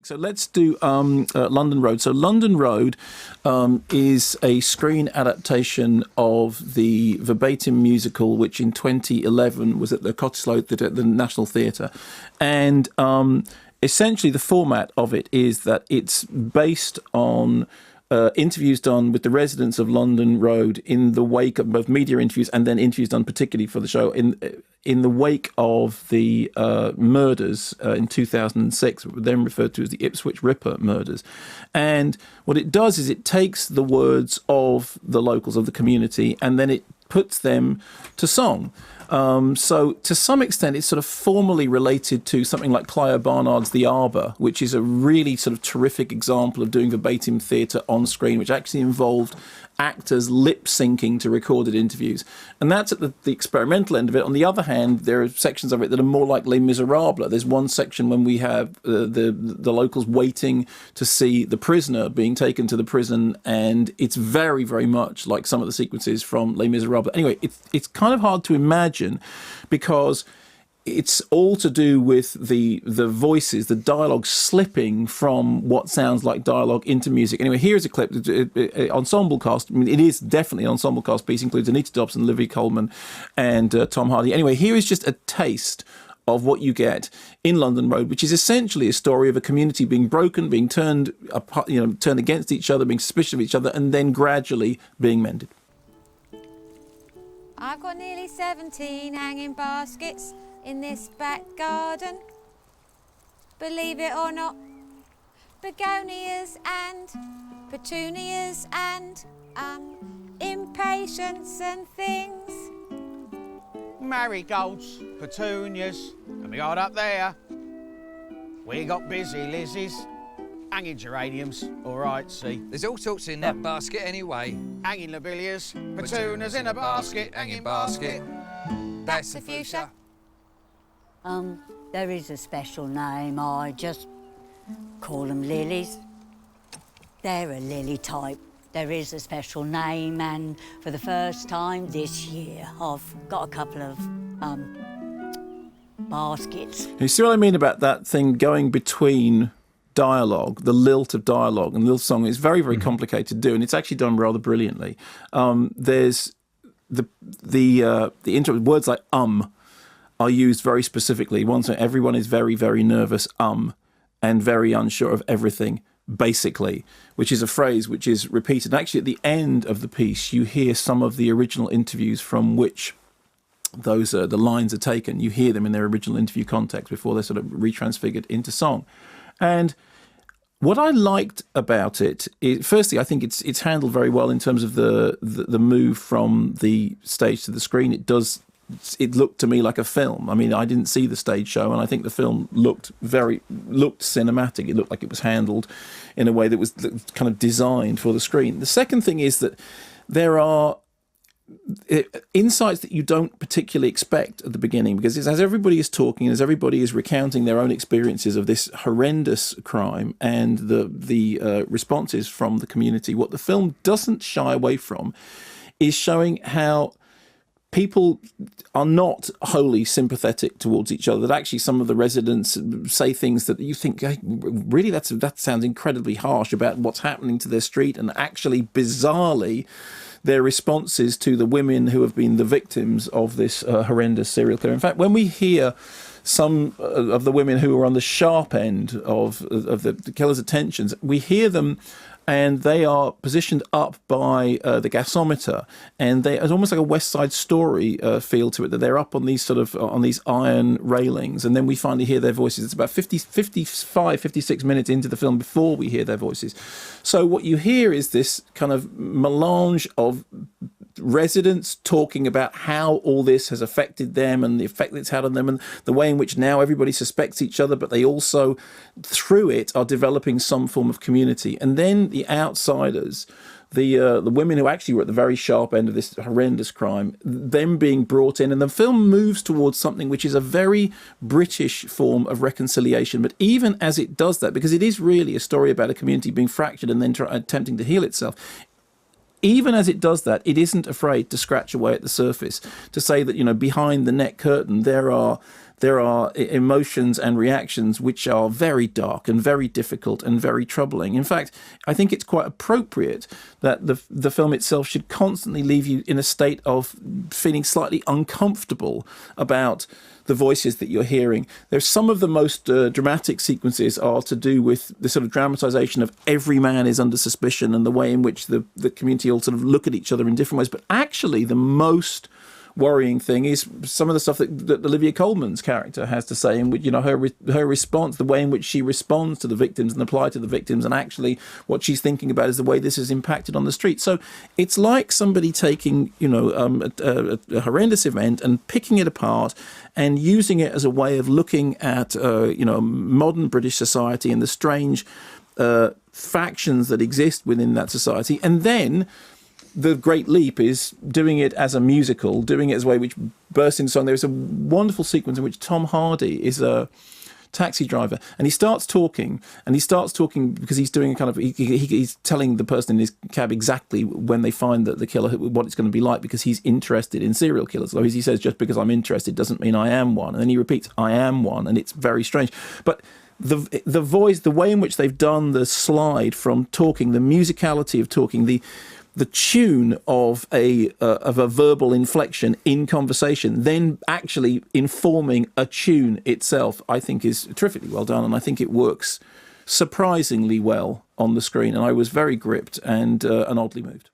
So let's do London Road. So London Road is a screen adaptation of the verbatim musical, which in 2011 was at the Cottesloe, the National Theatre. And essentially the format of it is that it's based on interviews done with the residents of London Road in the wake of both media interviews and then interviews done particularly for the show in the wake of the murders in 2006, then referred to as the Ipswich Ripper murders. And what it does is it takes the words of the locals, of the community, and then it puts them to song. So to some extent, it's sort of formally related to something like Clio Barnard's The Arbor, which is a really sort of terrific example of doing verbatim theatre on screen, which actually involved actors lip-syncing to recorded interviews. And that's at the experimental end of it. On the other hand, there are sections of it that are more like Les Miserables. There's one section when we have the locals waiting to see the prisoner being taken to the prison, and it's very, very much like some of the sequences from Les Miserables. Anyway, it's kind of hard to imagine because it's all to do with the voices, the dialogue slipping from what sounds like dialogue into music. Anyway, here's a clip. Ensemble cast. I mean, it is definitely an ensemble cast piece. Includes Anita Dobson, Olivia Colman, and Tom Hardy. Anyway, here is just a taste of what you get in London Road, which is essentially a story of a community being broken, being turned apart, turned against each other, being suspicious of each other, and then gradually being mended. I've got nearly 17 hanging baskets in this back garden. Believe it or not, begonias and petunias and impatience and things. Marigolds, petunias, and we got up there. We got busy Lizzies, hanging geraniums, all right, see. There's all sorts in that basket anyway. Hanging lobelias, petunias in a basket, hanging basket. That's a fuchsia. There is a special name. I just call them lilies. They're a lily type. There is a special name, and for the first time this year, I've got a couple of baskets. You see what I mean about that thing going between dialogue, the lilt of dialogue and the lilt song is very, very complicated to do, and it's actually done rather brilliantly. There's the intro words like are used very specifically. Once everyone is very, very nervous, and very unsure of everything, basically, which is a phrase which is repeated. Actually, at the end of the piece, you hear some of the original interviews from which those the lines are taken. You hear them in their original interview context before they're sort of retransfigured into song. And what I liked about it is, firstly, I think it's handled very well in terms of the move from the stage to the screen. It looked to me like a film. I mean, I didn't see the stage show, and I think the film looked cinematic. It looked like it was handled in a way that was kind of designed for the screen. The second thing is that there are insights that you don't particularly expect at the beginning, because as everybody is talking, as everybody is recounting their own experiences of this horrendous crime and the responses from the community, what the film doesn't shy away from is showing how people are not wholly sympathetic towards each other, that actually some of the residents say things that you think, hey, really, that sounds incredibly harsh about what's happening to their street, and actually, bizarrely, their responses to the women who have been the victims of this horrendous serial killer. In fact, when we hear some of the women who are on the sharp end of the killer's attentions, we hear them, and they are positioned up by the gasometer, and it's almost like a West Side Story feel to it, that they're up on these on these iron railings, and then we finally hear their voices. It's about 55, 56 minutes into the film before we hear their voices. So what you hear is this kind of melange of residents talking about how all this has affected them and the effect it's had on them, and the way in which now everybody suspects each other, but they also, through it, are developing some form of community. And then the outsiders, the women who actually were at the very sharp end of this horrendous crime, them being brought in, and the film moves towards something which is a very British form of reconciliation. But even as it does that, because it is really a story about a community being fractured and then attempting to heal itself, even as it does that, it isn't afraid to scratch away at the surface, to say that, behind the net curtain there are there are emotions and reactions which are very dark and very difficult and very troubling. In fact, I think it's quite appropriate that the film itself should constantly leave you in a state of feeling slightly uncomfortable about the voices that you're hearing. There's some of the most dramatic sequences are to do with the sort of dramatization of every man is under suspicion and the way in which the community all sort of look at each other in different ways. But actually, the most worrying thing is some of the stuff that Olivia Colman's character has to say, and her response, the way in which she responds to the victims and the plight of the victims, and actually what she's thinking about is the way this has impacted on the street. So it's like somebody taking a horrendous event and picking it apart and using it as a way of looking at modern British society and the strange factions that exist within that society, and then the great leap is doing it as a musical, doing it as a way which bursts into song. There's a wonderful sequence in which Tom Hardy is a taxi driver, and he starts talking because he's doing a kind of he's telling the person in his cab exactly when they find the killer what it's going to be like, because he's interested in serial killers. So he says, just because I'm interested doesn't mean I am one, and then he repeats, I am one, and it's very strange. But the voice, the way in which they've done the slide from talking, the musicality of talking, the tune of a verbal inflection in conversation, then actually informing a tune itself, I think is terrifically well done, and I think it works surprisingly well on the screen. And I was very gripped and oddly moved.